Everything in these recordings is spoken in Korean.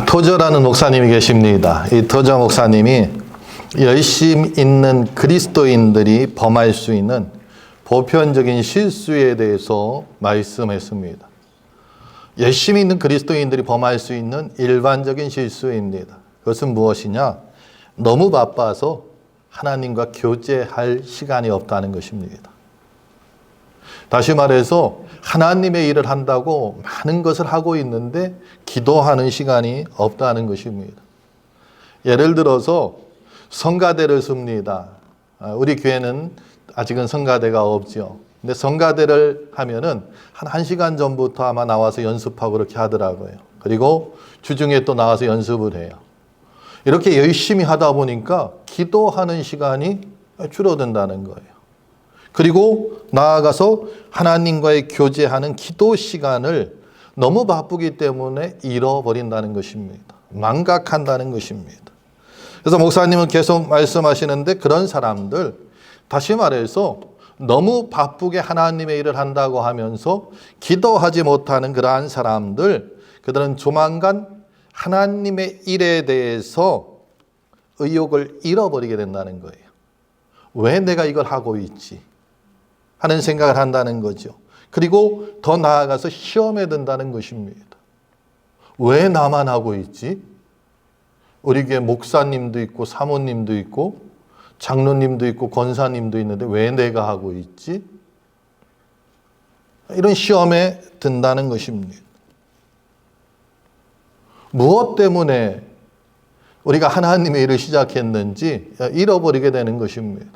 토저라는 목사님이 계십니다. 이 토저 목사님이 열심 있는 그리스도인들이 범할 수 있는 보편적인 실수에 대해서 말씀했습니다. 열심히 있는 그리스도인들이 범할 수 있는 일반적인 실수입니다. 그것은 무엇이냐? 너무 바빠서 하나님과 교제할 시간이 없다는 것입니다. 다시 말해서 하나님의 일을 한다고 많은 것을 하고 있는데 기도하는 시간이 없다는 것입니다. 예를 들어서 성가대를 씁니다. 우리 교회는 아직은 성가대가 없죠. 근데 성가대를 하면은 한 1시간 전부터 아마 나와서 연습하고 그렇게 하더라고요. 그리고 주중에 또 나와서 연습을 해요. 이렇게 열심히 하다 보니까 기도하는 시간이 줄어든다는 거예요. 그리고 나아가서 하나님과의 교제하는 기도 시간을 너무 바쁘기 때문에 잃어버린다는 것입니다. 망각한다는 것입니다. 그래서 목사님은 계속 말씀하시는데 그런 사람들, 다시 말해서 너무 바쁘게 하나님의 일을 한다고 하면서 기도하지 못하는 그러한 사람들, 그들은 조만간 하나님의 일에 대해서 의욕을 잃어버리게 된다는 거예요. 왜 내가 이걸 하고 있지? 하는 생각을 한다는 거죠. 그리고 더 나아가서 시험에 든다는 것입니다. 왜 나만 하고 있지? 우리 교회 목사님도 있고 사모님도 있고 장로님도 있고 권사님도 있는데 왜 내가 하고 있지? 이런 시험에 든다는 것입니다. 무엇 때문에 우리가 하나님의 일을 시작했는지 잃어버리게 되는 것입니다.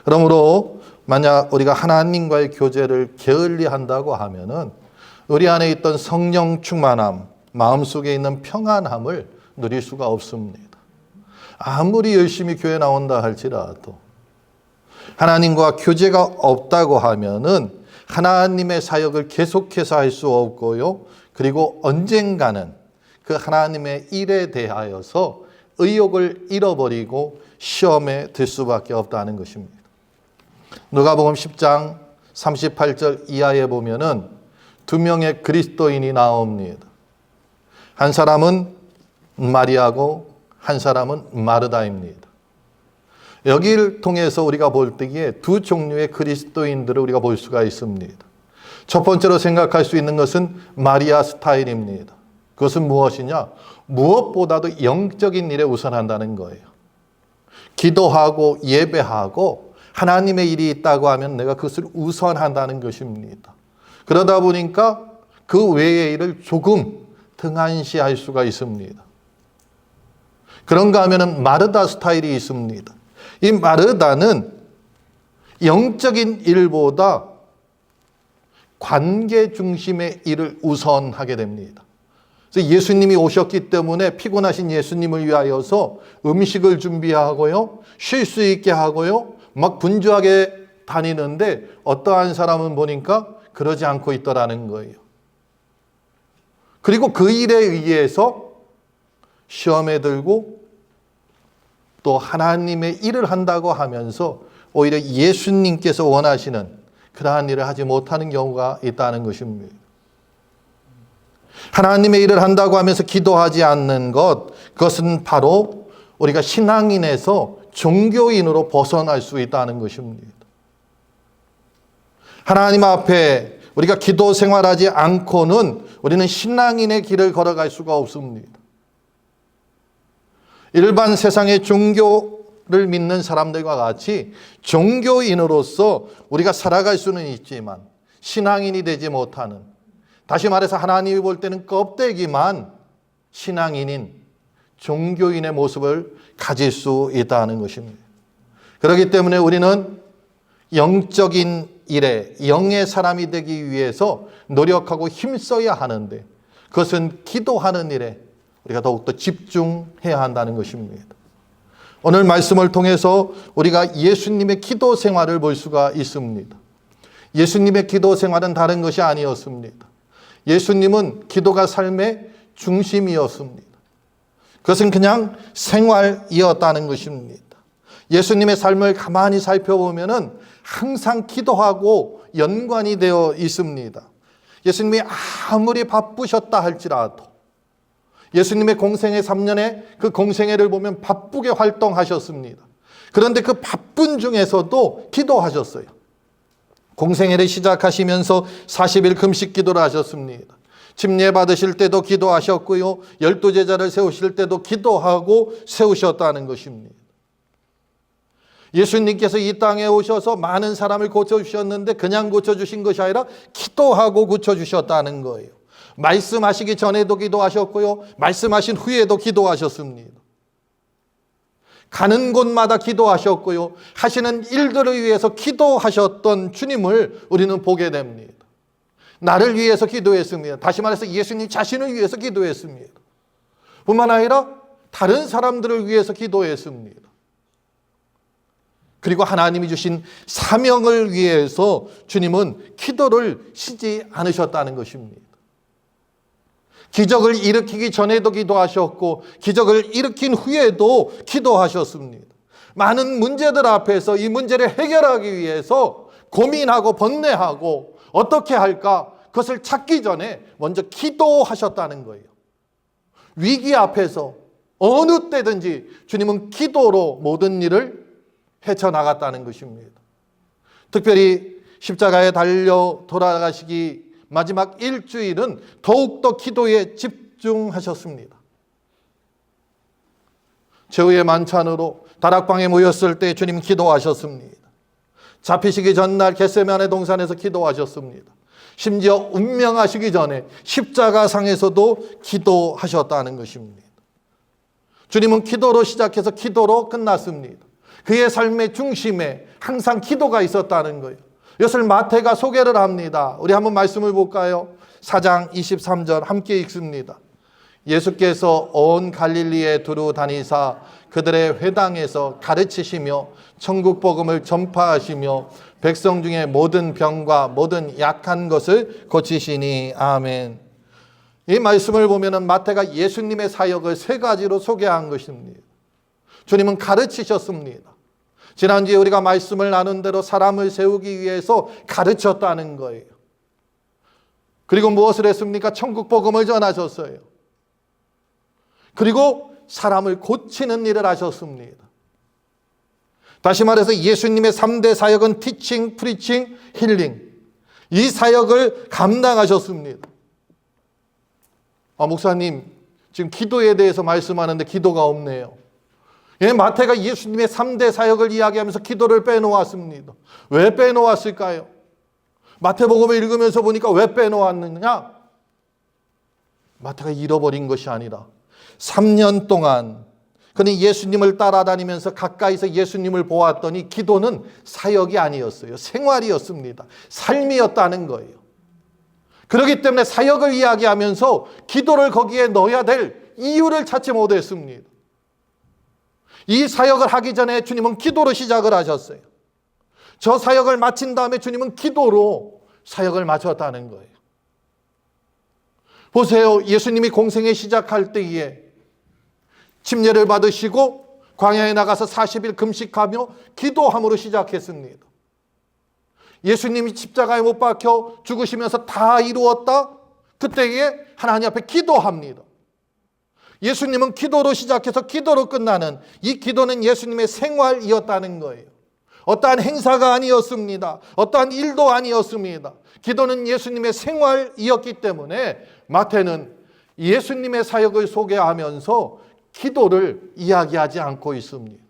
그러므로 만약 우리가 하나님과의 교제를 게을리 한다고 하면은 우리 안에 있던 성령 충만함, 마음속에 있는 평안함을 누릴 수가 없습니다. 아무리 열심히 교회 나온다 할지라도 하나님과 교제가 없다고 하면은 하나님의 사역을 계속해서 할 수 없고요. 그리고 언젠가는 그 하나님의 일에 대하여서 의욕을 잃어버리고 시험에 들 수밖에 없다는 것입니다. 누가복음 10장 38절 이하에 보면은 2명의 그리스도인이 나옵니다. 한 사람은 마리아고 한 사람은 마르다입니다. 여기를 통해서 우리가 볼 때에 두 종류의 그리스도인들을 우리가 볼 수가 있습니다. 첫 번째로 생각할 수 있는 것은 마리아 스타일입니다. 그것은 무엇이냐? 무엇보다도 영적인 일에 우선한다는 거예요. 기도하고 예배하고 하나님의 일이 있다고 하면 내가 그것을 우선한다는 것입니다. 그러다 보니까 그 외의 일을 조금 등한시할 수가 있습니다. 그런가 하면은 마르다 스타일이 있습니다. 이 마르다는 영적인 일보다 관계 중심의 일을 우선하게 됩니다. 그래서 예수님이 오셨기 때문에 피곤하신 예수님을 위하여서 음식을 준비하고요, 쉴 수 있게 하고요, 막 분주하게 다니는데 어떠한 사람은 보니까 그러지 않고 있더라는 거예요. 그리고 그 일에 의해서 시험에 들고 또 하나님의 일을 한다고 하면서 오히려 예수님께서 원하시는 그러한 일을 하지 못하는 경우가 있다는 것입니다. 하나님의 일을 한다고 하면서 기도하지 않는 것, 그것은 바로 우리가 신앙인에서 종교인으로 벗어날 수 있다는 것입니다. 하나님 앞에 우리가 기도 생활하지 않고는 우리는 신앙인의 길을 걸어갈 수가 없습니다. 일반 세상의 종교를 믿는 사람들과 같이 종교인으로서 우리가 살아갈 수는 있지만 신앙인이 되지 못하는, 다시 말해서 하나님이 볼 때는 껍데기만 신앙인인 종교인의 모습을 가질 수 있다는 것입니다. 그렇기 때문에 우리는 영적인 일에 영의 사람이 되기 위해서 노력하고 힘써야 하는데 그것은 기도하는 일에 우리가 더욱더 집중해야 한다는 것입니다. 오늘 말씀을 통해서 우리가 예수님의 기도 생활을 볼 수가 있습니다. 예수님의 기도 생활은 다른 것이 아니었습니다. 예수님은 기도가 삶의 중심이었습니다. 그것은 그냥 생활이었다는 것입니다. 예수님의 삶을 가만히 살펴보면은 항상 기도하고 연관이 되어 있습니다. 예수님이 아무리 바쁘셨다 할지라도 예수님의 공생애 3년에 그 공생애를 보면 바쁘게 활동하셨습니다. 그런데 그 바쁜 중에서도 기도하셨어요. 공생애를 시작하시면서 40일 금식 기도를 하셨습니다. 침례 받으실 때도 기도하셨고요. 12제자를 세우실 때도 기도하고 세우셨다는 것입니다. 예수님께서 이 땅에 오셔서 많은 사람을 고쳐주셨는데 그냥 고쳐주신 것이 아니라 기도하고 고쳐주셨다는 거예요. 말씀하시기 전에도 기도하셨고요. 말씀하신 후에도 기도하셨습니다. 가는 곳마다 기도하셨고요. 하시는 일들을 위해서 기도하셨던 주님을 우리는 보게 됩니다. 나를 위해서 기도했습니다. 다시 말해서 예수님 자신을 위해서 기도했습니다. 뿐만 아니라 다른 사람들을 위해서 기도했습니다. 그리고 하나님이 주신 사명을 위해서 주님은 기도를 쉬지 않으셨다는 것입니다. 기적을 일으키기 전에도 기도하셨고 기적을 일으킨 후에도 기도하셨습니다. 많은 문제들 앞에서 이 문제를 해결하기 위해서 고민하고 번뇌하고 어떻게 할까? 그것을 찾기 전에 먼저 기도하셨다는 거예요. 위기 앞에서 어느 때든지 주님은 기도로 모든 일을 헤쳐나갔다는 것입니다. 특별히 십자가에 달려 돌아가시기 마지막 일주일은 더욱더 기도에 집중하셨습니다. 최후의 만찬으로 다락방에 모였을 때 주님 기도하셨습니다. 잡히시기 전날 겟세마네 동산에서 기도하셨습니다. 심지어 운명하시기 전에 십자가상에서도 기도하셨다는 것입니다. 주님은 기도로 시작해서 기도로 끝났습니다. 그의 삶의 중심에 항상 기도가 있었다는 거예요. 이것을 마태가 소개를 합니다. 우리 한번 말씀을 볼까요? 4장 23절 함께 읽습니다. 예수께서 온 갈릴리에 두루 다니사 그들의 회당에서 가르치시며 천국 복음을 전파하시며 백성 중에 모든 병과 모든 약한 것을 고치시니 아멘. 이 말씀을 보면 마태가 예수님의 사역을 세 가지로 소개한 것입니다. 주님은 가르치셨습니다. 지난주에 우리가 말씀을 나눈 대로 사람을 세우기 위해서 가르쳤다는 거예요. 그리고 무엇을 했습니까? 천국 복음을 전하셨어요. 그리고 사람을 고치는 일을 하셨습니다. 다시 말해서 예수님의 3대 사역은 티칭, 프리칭, 힐링. 이 사역을 감당하셨습니다. 목사님, 지금 기도에 대해서 말씀하는데 기도가 없네요. 마태가 예수님의 3대 사역을 이야기하면서 기도를 빼놓았습니다. 왜 빼놓았을까요? 마태복음을 읽으면서 보니까 왜 빼놓았느냐? 마태가 잃어버린 것이 아니라 3년 동안 그는 예수님을 따라다니면서 가까이서 예수님을 보았더니 기도는 사역이 아니었어요. 생활이었습니다. 삶이었다는 거예요. 그렇기 때문에 사역을 이야기하면서 기도를 거기에 넣어야 될 이유를 찾지 못했습니다. 이 사역을 하기 전에 주님은 기도로 시작을 하셨어요. 저 사역을 마친 다음에 주님은 기도로 사역을 마쳤다는 거예요. 보세요. 예수님이 공생애 시작할 때에 침례를 받으시고 광야에 나가서 40일 금식하며 기도함으로 시작했습니다. 예수님이 십자가에 못 박혀 죽으시면서 다 이루었다. 그때에 하나님 앞에 기도합니다. 예수님은 기도로 시작해서 기도로 끝나는 이 기도는 예수님의 생활이었다는 거예요. 어떠한 행사가 아니었습니다. 어떠한 일도 아니었습니다. 기도는 예수님의 생활이었기 때문에 마태는 예수님의 사역을 소개하면서 기도를 이야기하지 않고 있습니다.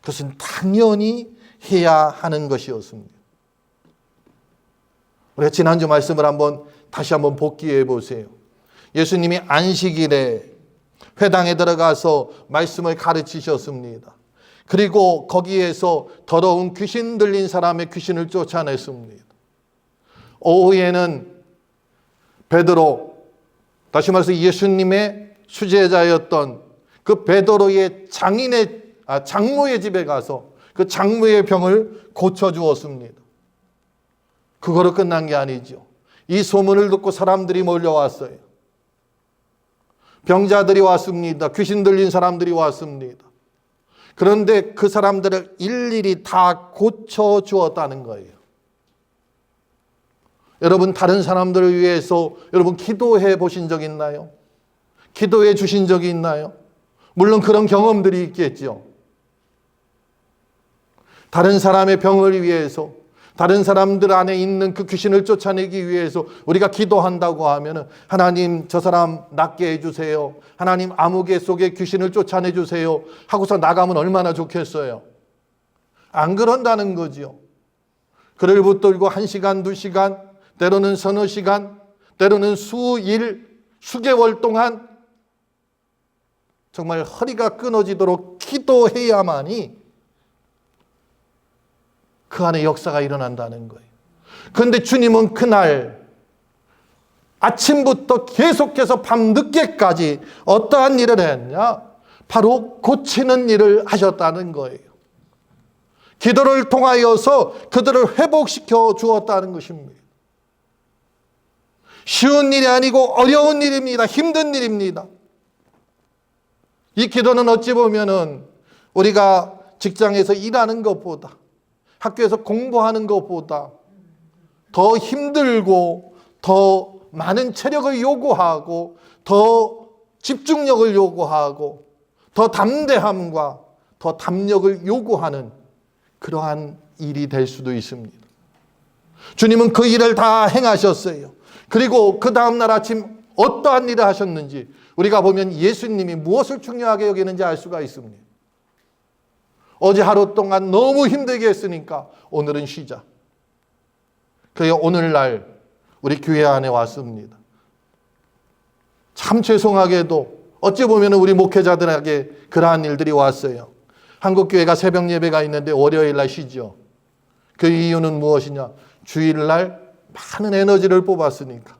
그것은 당연히 해야 하는 것이었습니다. 우리가 지난주 말씀을 다시 한번 복기해 보세요. 예수님이 안식일에 회당에 들어가서 말씀을 가르치셨습니다. 그리고 거기에서 더러운 귀신 들린 사람의 귀신을 쫓아냈습니다. 오후에는 베드로, 다시 말해서 예수님의 수제자였던 그 베드로의 장모의 집에 가서 그 장모의 병을 고쳐주었습니다. 그거로 끝난 게 아니죠. 이 소문을 듣고 사람들이 몰려왔어요. 병자들이 왔습니다. 귀신 들린 사람들이 왔습니다. 그런데 그 사람들을 일일이 다 고쳐주었다는 거예요. 여러분, 다른 사람들을 위해서 여러분 기도해 보신 적 있나요? 기도해 주신 적이 있나요? 물론 그런 경험들이 있겠죠. 다른 사람의 병을 위해서, 다른 사람들 안에 있는 그 귀신을 쫓아내기 위해서 우리가 기도한다고 하면 하나님 저 사람 낫게 해주세요. 하나님 아무개 속에 귀신을 쫓아내주세요. 하고서 나가면 얼마나 좋겠어요. 안 그런다는 거죠. 그를 붙들고 1시간, 2시간, 때로는 서너 시간, 때로는 수일, 수개월 동안 정말 허리가 끊어지도록 기도해야만이 그 안에 역사가 일어난다는 거예요. 그런데 주님은 그날 아침부터 계속해서 밤늦게까지 어떠한 일을 했냐? 바로 고치는 일을 하셨다는 거예요. 기도를 통하여서 그들을 회복시켜 주었다는 것입니다. 쉬운 일이 아니고 어려운 일입니다. 힘든 일입니다. 이 기도는 어찌 보면은 우리가 직장에서 일하는 것보다, 학교에서 공부하는 것보다 더 힘들고 더 많은 체력을 요구하고 더 집중력을 요구하고 더 담대함과 더 담력을 요구하는 그러한 일이 될 수도 있습니다. 주님은 그 일을 다 행하셨어요. 그리고 그 다음날 아침 어떠한 일을 하셨는지 우리가 보면 예수님이 무엇을 중요하게 여기는지 알 수가 있습니다. 어제 하루 동안 너무 힘들게 했으니까 오늘은 쉬자. 그래서 오늘날 우리 교회 안에 왔습니다. 참 죄송하게도 어찌 보면 우리 목회자들에게 그러한 일들이 왔어요. 한국교회가 새벽 예배가 있는데 월요일날 쉬죠. 그 이유는 무엇이냐? 주일날 많은 에너지를 뽑았으니까.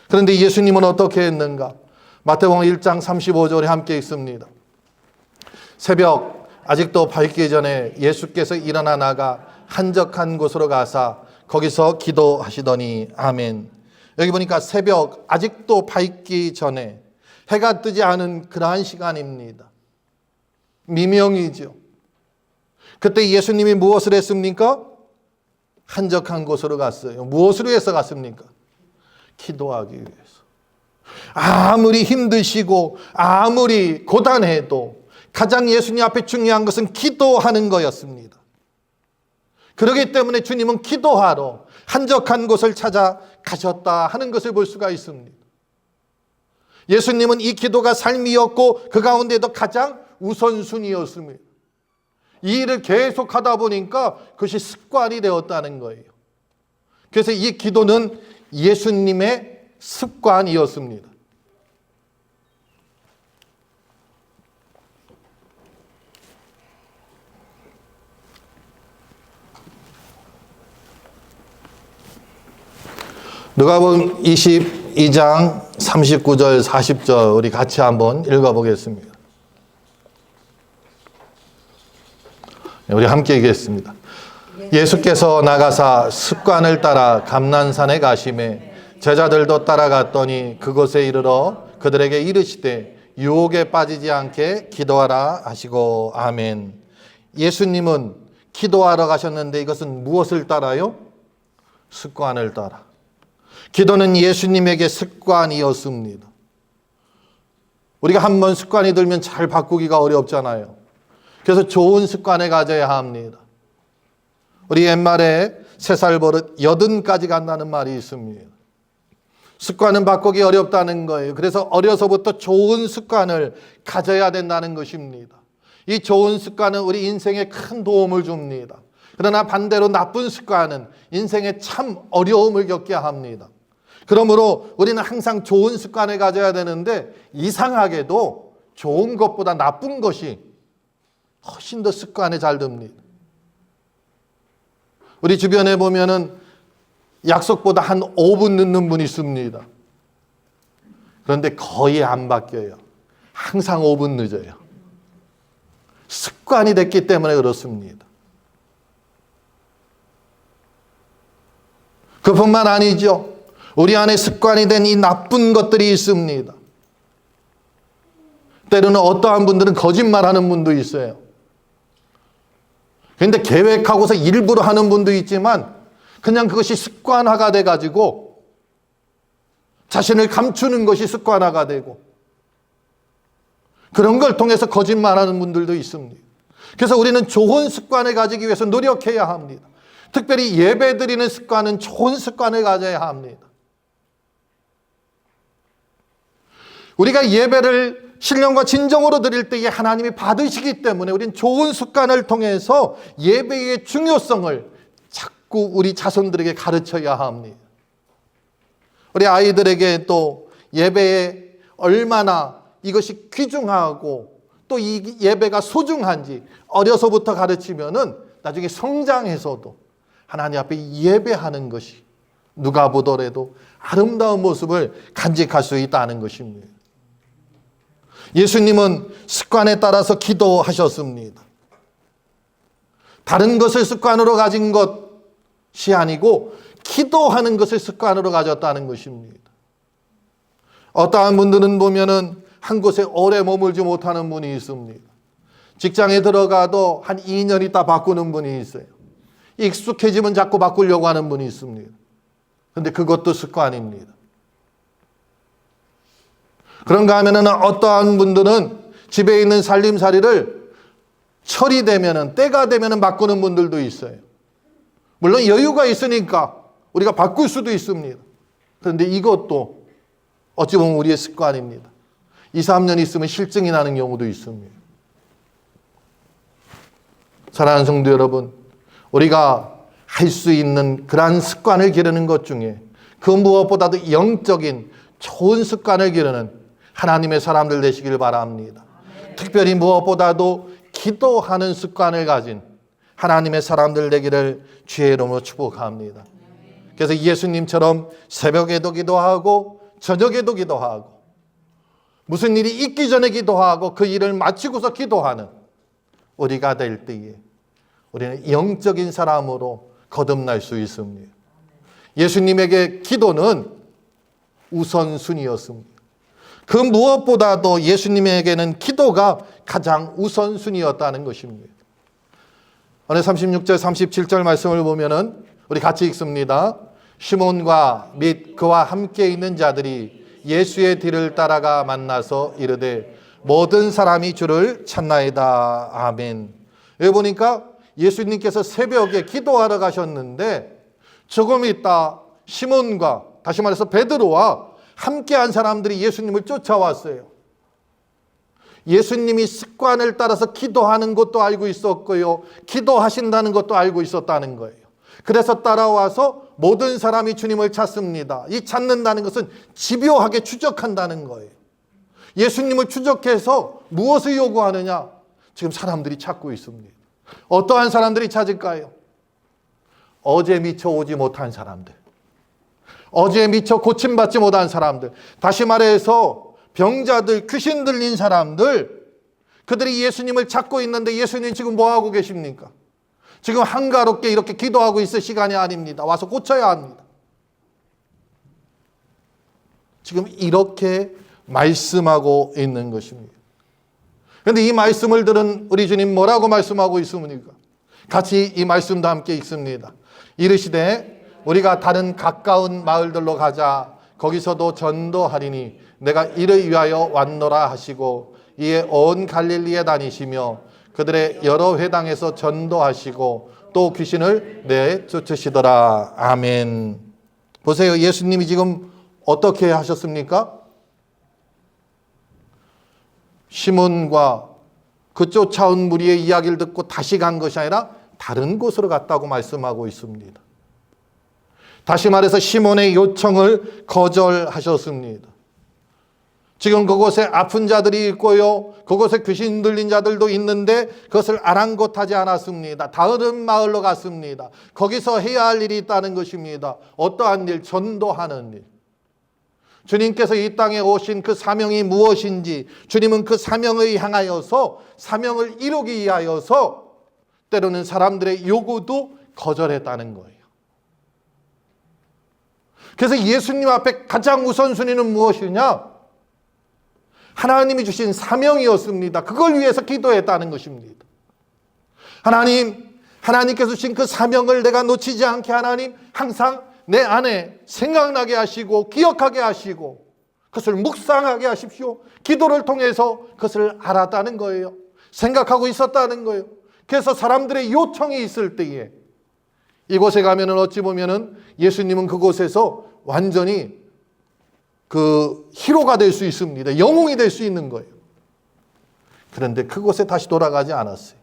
그런데 예수님은 어떻게 했는가? 마태복음 1장 35절에 함께 읽습니다. 새벽 아직도 밝기 전에 예수께서 일어나 나가 한적한 곳으로 가사 거기서 기도하시더니 아멘. 여기 보니까 새벽 아직도 밝기 전에 해가 뜨지 않은 그러한 시간입니다. 미명이죠. 그때 예수님이 무엇을 했습니까? 한적한 곳으로 갔어요. 무엇으로 해서 갔습니까? 기도하기 위해서. 아무리 힘드시고 아무리 고단해도 가장 예수님 앞에 중요한 것은 기도하는 거였습니다. 그렇기 때문에 주님은 기도하러 한적한 곳을 찾아가셨다 하는 것을 볼 수가 있습니다. 예수님은 이 기도가 삶이었고 그 가운데도 가장 우선순위였습니다. 이 일을 계속하다 보니까 그것이 습관이 되었다는 거예요. 그래서 이 기도는 예수님의 습관이었습니다. 누가복음 22장 39절 40절 우리 같이 한번 읽어보겠습니다. 우리 함께 읽겠습니다. 예수께서 나가사 습관을 따라 감난산에 가시매 제자들도 따라갔더니 그곳에 이르러 그들에게 이르시되 유혹에 빠지지 않게 기도하라 하시고 아멘. 예수님은 기도하러 가셨는데 이것은 무엇을 따라요? 습관을 따라. 기도는 예수님에게 습관이었습니다. 우리가 한번 습관이 들면 잘 바꾸기가 어렵잖아요. 그래서 좋은 습관을 가져야 합니다. 우리 옛말에 3살 버릇 80까지 간다는 말이 있습니다. 습관은 바꾸기 어렵다는 거예요. 그래서 어려서부터 좋은 습관을 가져야 된다는 것입니다. 이 좋은 습관은 우리 인생에 큰 도움을 줍니다. 그러나 반대로 나쁜 습관은 인생에 참 어려움을 겪게 합니다. 그러므로 우리는 항상 좋은 습관을 가져야 되는데 이상하게도 좋은 것보다 나쁜 것이 훨씬 더 습관에 잘 듭니다. 우리 주변에 보면은 약속보다 한 5분 늦는 분이 있습니다. 그런데 거의 안 바뀌어요. 항상 5분 늦어요. 습관이 됐기 때문에 그렇습니다. 그뿐만 아니죠. 우리 안에 습관이 된 이 나쁜 것들이 있습니다. 때로는 어떠한 분들은 거짓말하는 분도 있어요. 그런데 계획하고서 일부러 하는 분도 있지만 그냥 그것이 습관화가 돼가지고 자신을 감추는 것이 습관화가 되고 그런 걸 통해서 거짓말하는 분들도 있습니다. 그래서 우리는 좋은 습관을 가지기 위해서 노력해야 합니다. 특별히 예배 드리는 습관은 좋은 습관을 가져야 합니다. 우리가 예배를 신령과 진정으로 드릴 때에 하나님이 받으시기 때문에 우리는 좋은 습관을 통해서 예배의 중요성을 자꾸 우리 자손들에게 가르쳐야 합니다. 우리 아이들에게 또 예배에 얼마나 이것이 귀중하고 또 이 예배가 소중한지 어려서부터 가르치면은 나중에 성장해서도 하나님 앞에 예배하는 것이 누가 보더라도 아름다운 모습을 간직할 수 있다는 것입니다. 예수님은 습관에 따라서 기도하셨습니다. 다른 것을 습관으로 가진 것이 아니고 기도하는 것을 습관으로 가졌다는 것입니다. 어떠한 분들은 보면은 한 곳에 오래 머물지 못하는 분이 있습니다. 직장에 들어가도 한 2년 있다 바꾸는 분이 있어요. 익숙해지면 자꾸 바꾸려고 하는 분이 있습니다. 그런데 그것도 습관입니다. 그런가 하면은 어떠한 분들은 집에 있는 살림살이를 철이 되면은, 때가 되면은 바꾸는 분들도 있어요. 물론 여유가 있으니까 우리가 바꿀 수도 있습니다. 그런데 이것도 어찌 보면 우리의 습관입니다. 2, 3년 있으면 실증이 나는 경우도 있습니다. 사랑하는 성도 여러분, 우리가 할 수 있는 그러한 습관을 기르는 것 중에 그 무엇보다도 영적인 좋은 습관을 기르는 하나님의 사람들 되시길 바랍니다. 특별히 무엇보다도 기도하는 습관을 가진 하나님의 사람들 되기를 주의 이름으로 축복합니다. 그래서 예수님처럼 새벽에도 기도하고 저녁에도 기도하고 무슨 일이 있기 전에 기도하고 그 일을 마치고서 기도하는 우리가 될 때에 우리는 영적인 사람으로 거듭날 수 있습니다. 예수님에게 기도는 우선순위였습니다. 그 무엇보다도 예수님에게는 기도가 가장 우선순위였다는 것입니다. 오늘 36절 37절 말씀을 보면은 우리 같이 읽습니다. 시몬과 및 그와 함께 있는 자들이 예수의 뒤를 따라가 만나서 이르되 모든 사람이 주를 찾나이다. 아멘. 여기 보니까 예수님께서 새벽에 기도하러 가셨는데 조금 있다 시몬과 다시 말해서 베드로와 함께한 사람들이 예수님을 쫓아왔어요. 예수님이 습관을 따라서 기도하는 것도 알고 있었고요. 기도하신다는 것도 알고 있었다는 거예요. 그래서 따라와서 모든 사람이 주님을 찾습니다. 이 찾는다는 것은 집요하게 추적한다는 거예요. 예수님을 추적해서 무엇을 요구하느냐? 지금 사람들이 찾고 있습니다. 어떠한 사람들이 찾을까요? 어제 미처 오지 못한 사람들. 어제 미처 고침받지 못한 사람들. 다시 말해서 병자들, 귀신 들린 사람들. 그들이 예수님을 찾고 있는데 예수님 지금 뭐하고 계십니까? 지금 한가롭게 이렇게 기도하고 있을 시간이 아닙니다. 와서 고쳐야 합니다. 지금 이렇게 말씀하고 있는 것입니다. 그런데 이 말씀을 들은 우리 주님 뭐라고 말씀하고 있습니까? 같이 이 말씀도 함께 읽습니다. 이르시되 우리가 다른 가까운 마을들로 가자. 거기서도 전도하리니 내가 이를 위하여 왔노라 하시고 이에 온 갈릴리에 다니시며 그들의 여러 회당에서 전도하시고 또 귀신을 내쫓으시더라. 아멘. 보세요. 예수님이 지금 어떻게 하셨습니까? 시몬과 그 쫓아온 무리의 이야기를 듣고 다시 간 것이 아니라 다른 곳으로 갔다고 말씀하고 있습니다. 다시 말해서 시몬의 요청을 거절하셨습니다. 지금 그곳에 아픈 자들이 있고요. 그곳에 귀신 들린 자들도 있는데 그것을 아랑곳하지 않았습니다. 다른 마을로 갔습니다. 거기서 해야 할 일이 있다는 것입니다. 어떠한 일? 전도하는 일. 주님께서 이 땅에 오신 그 사명이 무엇인지 주님은 그 사명을 향하여서 사명을 이루기 위하여서 때로는 사람들의 요구도 거절했다는 거예요. 그래서 예수님 앞에 가장 우선순위는 무엇이냐? 하나님이 주신 사명이었습니다. 그걸 위해서 기도했다는 것입니다. 하나님께서 주신 그 사명을 내가 놓치지 않게 하나님 항상 내 안에 생각나게 하시고 기억하게 하시고 그것을 묵상하게 하십시오. 기도를 통해서 그것을 알았다는 거예요. 생각하고 있었다는 거예요. 그래서 사람들의 요청이 있을 때에 이곳에 가면은 어찌 보면은 예수님은 그곳에서 완전히 그 히로가 될 수 있습니다. 영웅이 될 수 있는 거예요. 그런데 그곳에 다시 돌아가지 않았어요.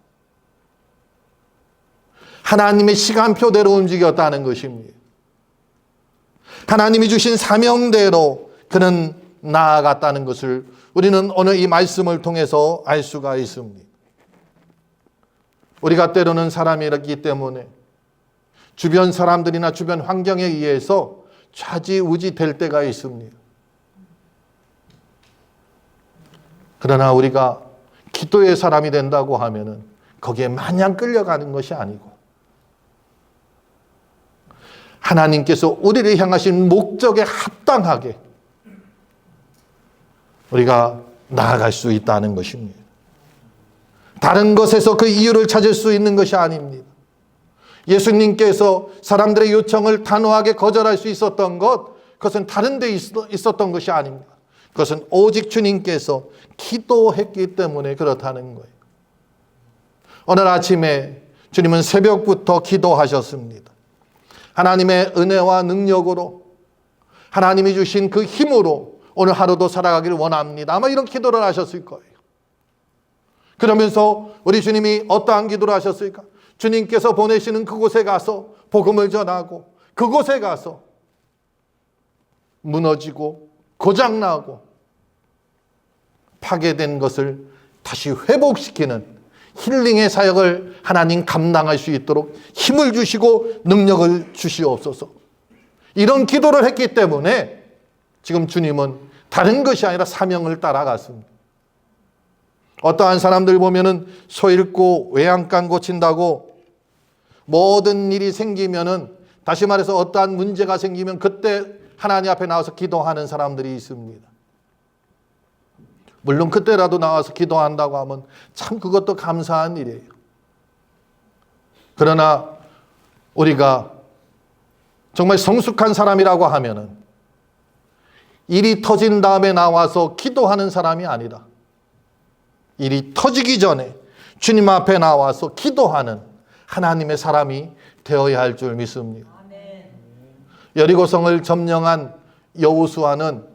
하나님의 시간표대로 움직였다는 것입니다. 하나님이 주신 사명대로 그는 나아갔다는 것을 우리는 오늘 이 말씀을 통해서 알 수가 있습니다. 우리가 때로는 사람이기 때문에 주변 사람들이나 주변 환경에 의해서 좌지우지 될 때가 있습니다. 그러나 우리가 기도의 사람이 된다고 하면은 거기에 마냥 끌려가는 것이 아니고 하나님께서 우리를 향하신 목적에 합당하게 우리가 나아갈 수 있다는 것입니다. 다른 것에서 그 이유를 찾을 수 있는 것이 아닙니다. 예수님께서 사람들의 요청을 단호하게 거절할 수 있었던 것, 그것은 다른 데 있었던 것이 아닙니다. 그것은 오직 주님께서 기도했기 때문에 그렇다는 거예요. 오늘 아침에 주님은 새벽부터 기도하셨습니다. 하나님의 은혜와 능력으로 하나님이 주신 그 힘으로 오늘 하루도 살아가기를 원합니다. 아마 이런 기도를 하셨을 거예요. 그러면서 우리 주님이 어떠한 기도를 하셨을까? 주님께서 보내시는 그곳에 가서 복음을 전하고 그곳에 가서 무너지고 고장나고 파괴된 것을 다시 회복시키는 힐링의 사역을 하나님 감당할 수 있도록 힘을 주시고 능력을 주시옵소서. 이런 기도를 했기 때문에 지금 주님은 다른 것이 아니라 사명을 따라갔습니다. 어떠한 사람들 보면은 소 잃고 외양간 고친다고 모든 일이 생기면은 다시 말해서 어떠한 문제가 생기면 그때 하나님 앞에 나와서 기도하는 사람들이 있습니다. 물론 그때라도 나와서 기도한다고 하면 참 그것도 감사한 일이에요. 그러나 우리가 정말 성숙한 사람이라고 하면은 일이 터진 다음에 나와서 기도하는 사람이 아니라 일이 터지기 전에 주님 앞에 나와서 기도하는 하나님의 사람이 되어야 할 줄 믿습니다. 여리고성을 점령한 여호수아는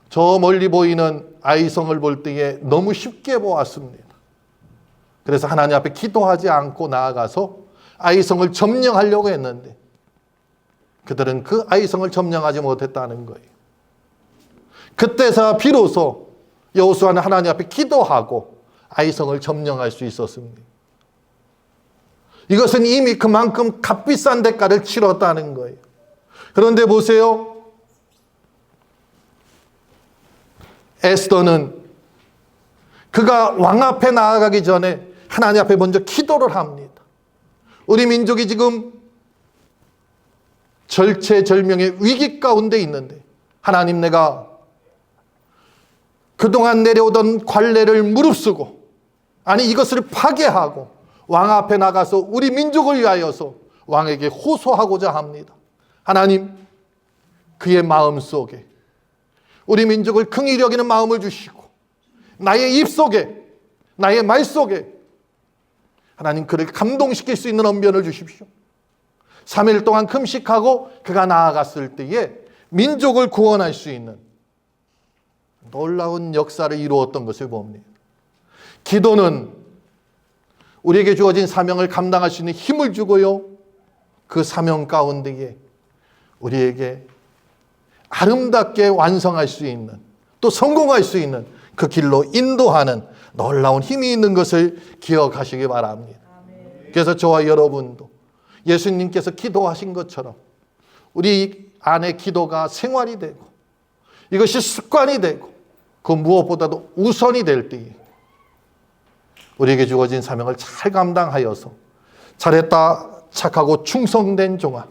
저 멀리 보이는 아이성을 볼 때에 너무 쉽게 보았습니다. 그래서 하나님 앞에 기도하지 않고 나아가서 아이성을 점령하려고 했는데 그들은 그 아이성을 점령하지 못했다는 거예요. 그때서 비로소 여호수아는 하나님 앞에 기도하고 아이성을 점령할 수 있었습니다. 이것은 이미 그만큼 값비싼 대가를 치렀다는 거예요. 그런데 보세요. 에스더는 그가 왕 앞에 나아가기 전에 하나님 앞에 먼저 기도를 합니다. 우리 민족이 지금 절체절명의 위기 가운데 있는데 하나님, 내가 그동안 내려오던 관례를 무릅쓰고 아니 이것을 파괴하고 왕 앞에 나가서 우리 민족을 위하여서 왕에게 호소하고자 합니다. 하나님, 그의 마음속에 우리 민족을 긍휼히 여기는 마음을 주시고 나의 입 속에 나의 말 속에 하나님 그를 감동시킬 수 있는 언변을 주십시오. 3일 동안 금식하고 그가 나아갔을 때에 민족을 구원할 수 있는 놀라운 역사를 이루었던 것을 봅니다. 기도는 우리에게 주어진 사명을 감당할 수 있는 힘을 주고요, 그 사명 가운데에 우리에게 아름답게 완성할 수 있는, 또 성공할 수 있는 그 길로 인도하는 놀라운 힘이 있는 것을 기억하시기 바랍니다. 그래서 저와 여러분도 예수님께서 기도하신 것처럼 우리 안에 기도가 생활이 되고 이것이 습관이 되고 그 무엇보다도 우선이 될 때에 우리에게 주어진 사명을 잘 감당하여서 잘했다 착하고 충성된 종아,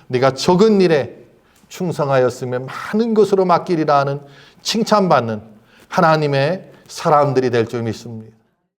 네가 적은 일에 충성하였으면 많은 것으로 맡기리라 하는 칭찬받는 하나님의 사람들이 될 줄 믿습니다.